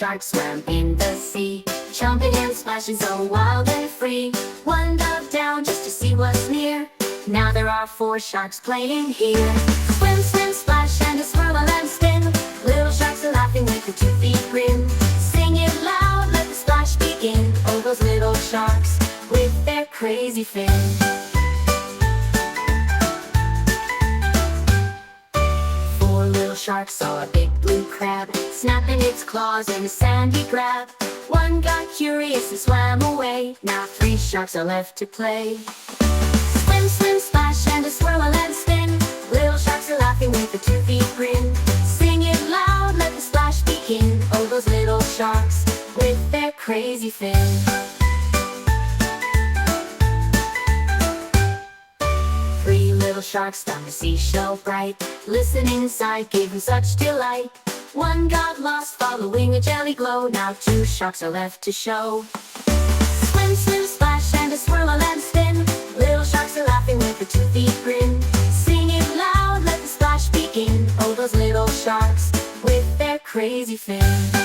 sharks swam in the sea, jumping and splashing so wild and free. One dove down just to see what's near. Now there are 4 sharks playing here. Swim, swim, splash, and a swirl and spin. Little sharks are laughing with a toothy grin. Sing it loud, let the splash begin. Oh, those little sharks with their crazy fin. 4 little sharks saw a big blue crab, snapping its claws in a sandy grab. One got curious and swam away. Now 3 sharks are left to play. Swim, swim, splash, and a swirl and spin. Little sharks are laughing with a toothy grin. Sing it loud, let the splash begin. Oh, those little sharks with their crazy fin. 3 little sharks down the seashell bright, listening inside gave them such delight. One got lost following a jelly glow. Now 2 sharks are left to show. Swim, swim, splash, and a swirl and spin. Little sharks are laughing with a toothy grin. Sing it loud, let the splash begin. Oh, those little sharks with their crazy fin.